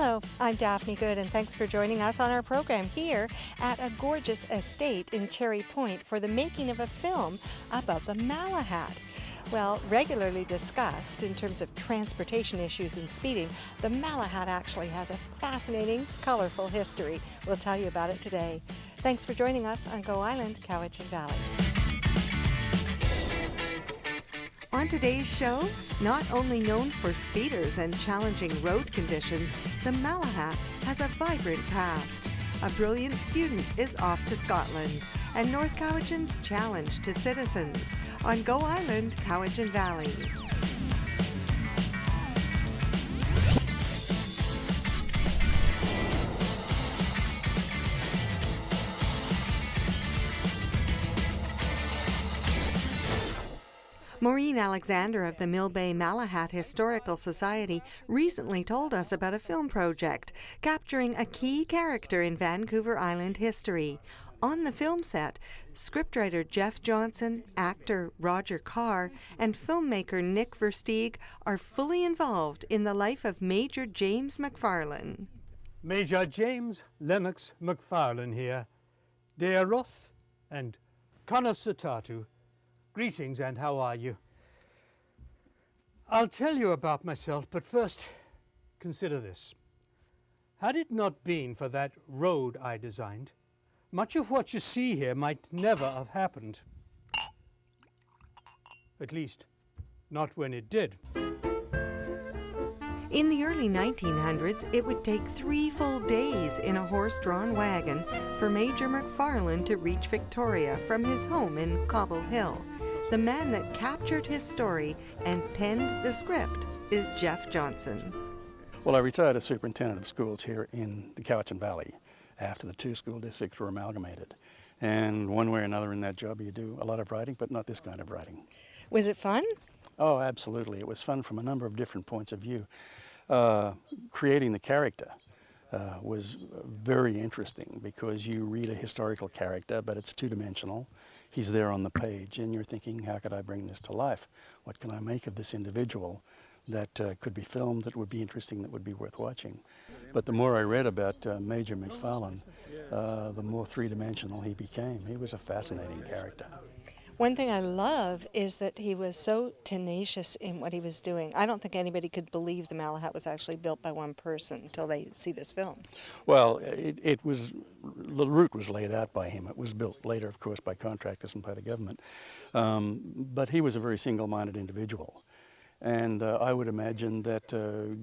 Hello, I'm Daphne Goode, and thanks for joining us on our program here at a gorgeous estate in Cherry Point for the making of a film about the Malahat. Well, regularly discussed in terms of transportation issues and speeding, the Malahat actually has a fascinating, colorful history. We'll tell you about it today. Thanks for joining us on Go Island, Cowichan Valley. On today's show, not only known for speeders and challenging road conditions, the Malahat has a vibrant past. A brilliant student is off to Scotland, and North Cowichan's challenge to citizens on Go Island, Cowichan Valley. Maureen Alexander of the Mill Bay Malahat Historical Society recently told us about a film project capturing a key character in Vancouver Island history. On the film set, scriptwriter Jeff Johnson, actor Roger Carr, and filmmaker Nick Versteeg are fully involved in the life of Major James McFarlane. Major James Lennox McFarlane here. Dear Roth and Conasatatu. Greetings, and how are you? I'll tell you about myself, but first, consider this. Had it not been for that road I designed, much of what you see here might never have happened. At least, not when it did. In the early 1900s, it would take 3 full days in a horse-drawn wagon for Major McFarlane to reach Victoria from his home in Cobble Hill. The man that captured his story and penned the script is Jeff Johnson. Well, I retired as superintendent of schools here in the Cowichan Valley after the 2 school districts were amalgamated. And one way or another in that job you do a lot of writing, but not this kind of writing. Was it fun? Oh, absolutely. It was fun from a number of different points of view. Creating the character was very interesting because you read a historical character, but it's two-dimensional. He's there on the page, and you're thinking, how could I bring this to life? What can I make of this individual that could be filmed, that would be interesting, that would be worth watching? But the more I read about Major McFarlane, the more three-dimensional he became. He was a fascinating character. One thing I love is that he was so tenacious in what he was doing. I don't think anybody could believe the Malahat was actually built by one person until they see this film. Well, it was, the route was laid out by him. It was built later, of course, by contractors and by the government. But he was a very single-minded individual. And I would imagine that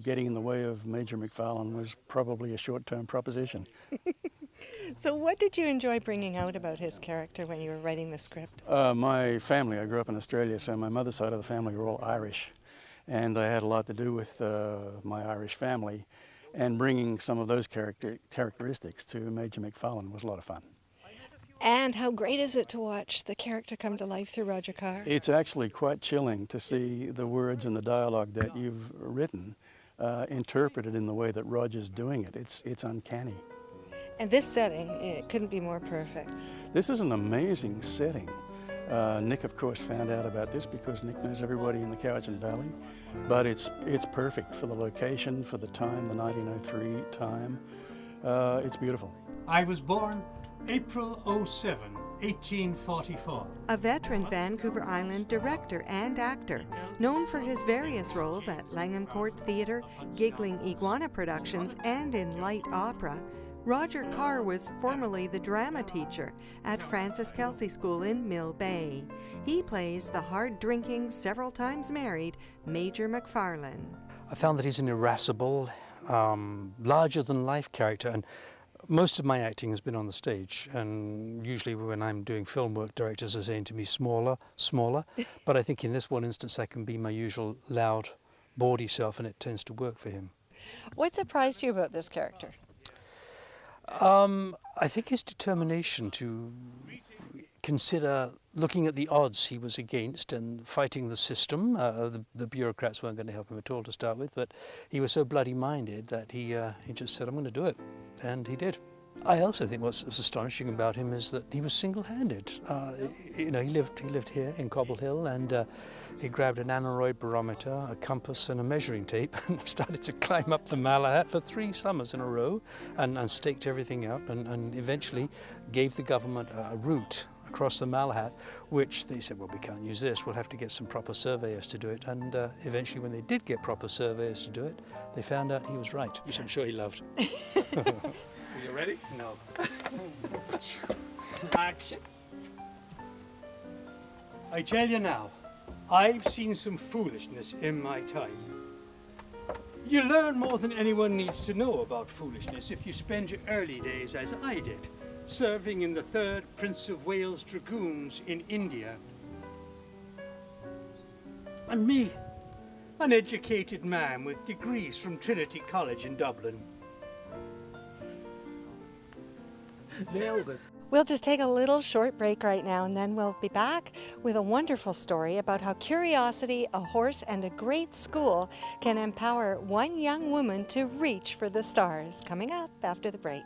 getting in the way of Major McFarlane was probably a short-term proposition. So what did you enjoy bringing out about his character when you were writing the script? My family, I grew up in Australia, so my mother's side of the family were all Irish. And I had a lot to do with my Irish family. And bringing some of those characteristics to Major McFarlane was a lot of fun. And how great is it to watch the character come to life through Roger Carr? It's actually quite chilling to see the words and the dialogue that you've written interpreted in the way that Roger's doing it. It's uncanny. And this setting, it couldn't be more perfect. This is an amazing setting. Nick, of course, found out about this because Nick knows everybody in the Cowichan Valley. But it's perfect for the location, for the time, the 1903 time. It's beautiful. I was born April 07, 1844. A veteran Vancouver Island director and actor, known for his various roles at Langham Court Theatre, Giggling Iguana Productions, and in light opera, Roger Carr was formerly the drama teacher at Francis Kelsey School in Mill Bay. He plays the hard-drinking, several times married Major McFarlane. I found that he's an irascible, larger-than-life character, and most of my acting has been on the stage, and usually when I'm doing film work, directors are saying to me, smaller, smaller. But I think in this one instance I can be my usual loud, bawdy self, and it tends to work for him. What surprised you about this character? I think his determination to consider looking at the odds he was against and fighting the system. The bureaucrats weren't going to help him at all to start with, but he was so bloody minded that he just said, I'm going to do it. And he did. I also think what's astonishing about him is that he was single-handed. You know, he lived here in Cobble Hill, and he grabbed an aneroid barometer, a compass, and a measuring tape, and started to climb up the Malahat for 3 summers in a row, and staked everything out, and eventually gave the government a route across the Malahat, which they said, well, we can't use this, we'll have to get some proper surveyors to do it. And eventually, when they did get proper surveyors to do it, they found out he was right, which I'm sure he loved. Are you ready? No. Action. I tell you now, I've seen some foolishness in my time. You learn more than anyone needs to know about foolishness if you spend your early days as I did, serving in the 3rd Prince of Wales Dragoons in India. And me, an educated man with degrees from Trinity College in Dublin. Nailed it. We'll just take a little short break right now, and then we'll be back with a wonderful story about how curiosity, a horse, and a great school can empower one young woman to reach for the stars. Coming up after the break.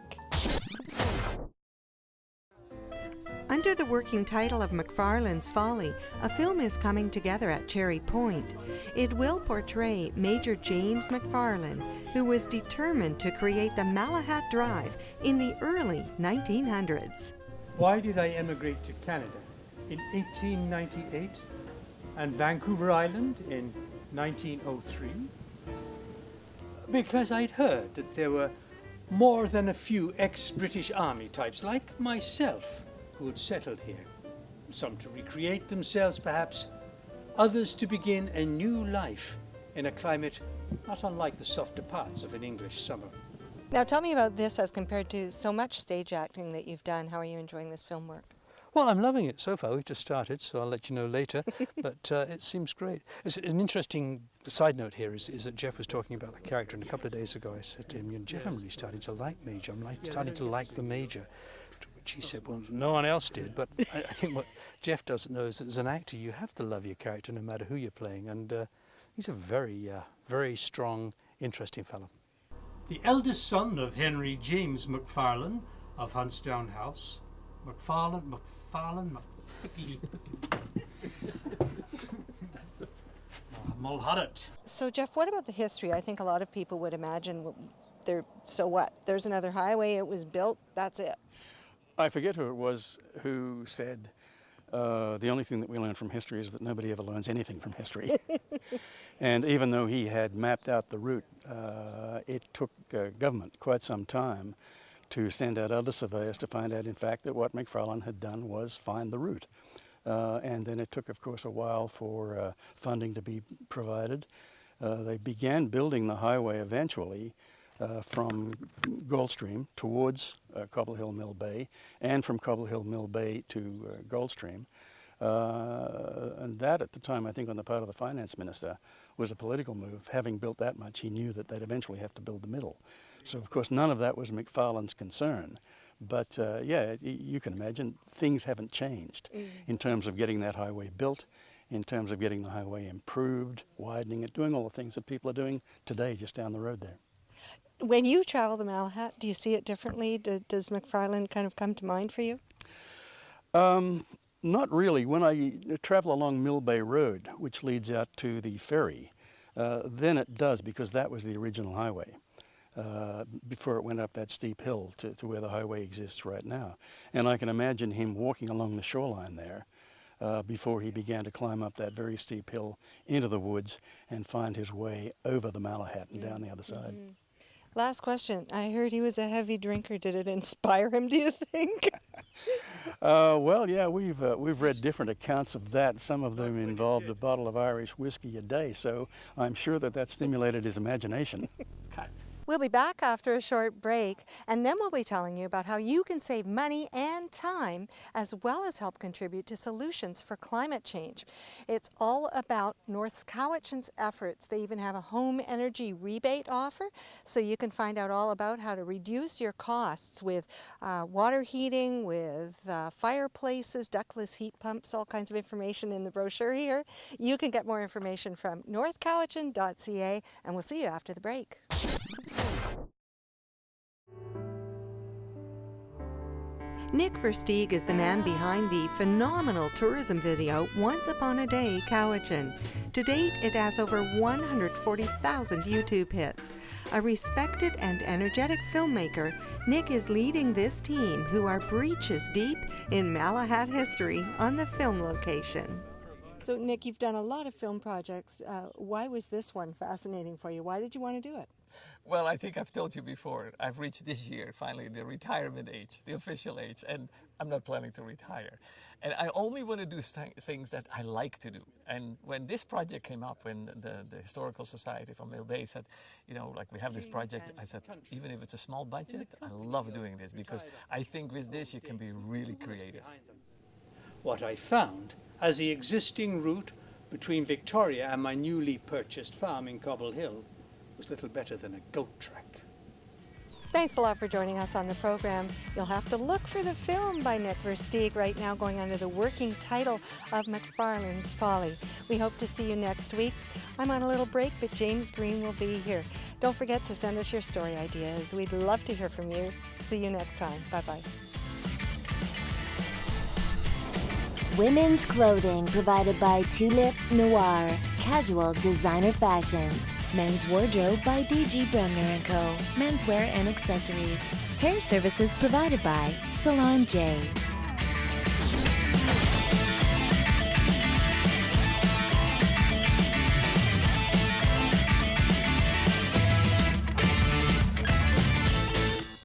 Under the working title of McFarlands Folly, a film is coming together at Cherry Point. It will portray Major James McFarland, who was determined to create the Malahat Drive in the early 1900s. Why did I emigrate to Canada in 1898 and Vancouver Island in 1903? Because I'd heard that there were more than a few ex-British Army types like myself who had settled here. Some to recreate themselves perhaps, others to begin a new life in a climate not unlike the softer parts of an English summer. Now tell me about this as compared to so much stage acting that you've done. How are you enjoying this film work? Well, I'm loving it so far. We've just started, so I'll let you know later. But it seems great. It's an interesting side note here is that Jeff was talking about the character, and a couple of days ago I said to him, Jeff, I'm really starting to like Major. I'm starting to like the Major. To which he said, well, no one else did. But I think what Jeff doesn't know is that as an actor, you have to love your character no matter who you're playing. And he's a very, very strong, interesting fellow. The eldest son of Henry James McFarlane of Huntsdown House, Malahat. So Jeff, what about the history? I think a lot of people would imagine, so what? There's another highway, it was built, that's it. I forget who it was who said, the only thing that we learn from history is that nobody ever learns anything from history. And even though he had mapped out the route, it took government quite some time to send out other surveyors to find out, in fact, that what McFarlane had done was find the route. And then it took, of course, a while for funding to be provided. They began building the highway eventually from Goldstream towards Cobble Hill Mill Bay, and from Cobble Hill Mill Bay to Goldstream. And that, at the time, I think on the part of the finance minister, was a political move. Having built that much, he knew that they'd eventually have to build the middle. So, of course, none of that was McFarlane's concern. But, yeah, you can imagine things haven't changed in terms of getting that highway built, in terms of getting the highway improved, widening it, doing all the things that people are doing today just down the road there. When you travel the Malahat, do you see it differently? Does McFarlane kind of come to mind for you? Not really. When I travel along Mill Bay Road, which leads out to the ferry, then it does, because that was the original highway before it went up that steep hill to where the highway exists right now. And I can imagine him walking along the shoreline there before he began to climb up that very steep hill into the woods and find his way over the Malahat and down the other side. Last question. I heard he was a heavy drinker. Did it inspire him, do you think? Well, yeah, we've read different accounts of that. Some of them involved a bottle of Irish whiskey a day, so I'm sure that stimulated his imagination. We'll be back after a short break, and then we'll be telling you about how you can save money and time, as well as help contribute to solutions for climate change. It's all about North Cowichan's efforts. They even have a home energy rebate offer, so you can find out all about how to reduce your costs with water heating, with fireplaces, ductless heat pumps, all kinds of information in the brochure here. You can get more information from northcowichan.ca, and we'll see you after the break. Nick Versteeg is the man behind the phenomenal tourism video Once Upon a Day, Cowichan. To date, it has over 140,000 YouTube hits. A respected and energetic filmmaker, Nick is leading this team who are breeches deep in Malahat history on the film location. So, Nick, you've done a lot of film projects. Why was this one fascinating for you? Why did you want to do it? Well, I think I've told you before, I've reached this year, finally, the retirement age, the official age, and I'm not planning to retire. And I only want to do things that I like to do. And when this project came up, when the Historical Society from Mill Bay said, you know, like we have this project, I said, even if it's a small budget, I love doing this because I think with this you can be really creative. What I found as the existing route between Victoria and my newly purchased farm in Cobble Hill was little better than a goat track. Thanks a lot for joining us on the program. You'll have to look for the film by Nick Versteeg, right now going under the working title of McFarlands Folly. We hope to see you next week. I'm on a little break, but James Green will be here. Don't forget to send us your story ideas. We'd love to hear from you. See you next time. Bye-bye. Women's clothing provided by Tulip Noir, casual designer fashions. Men's wardrobe by DG Bremner & Co. Menswear and accessories. Hair services provided by Salon J.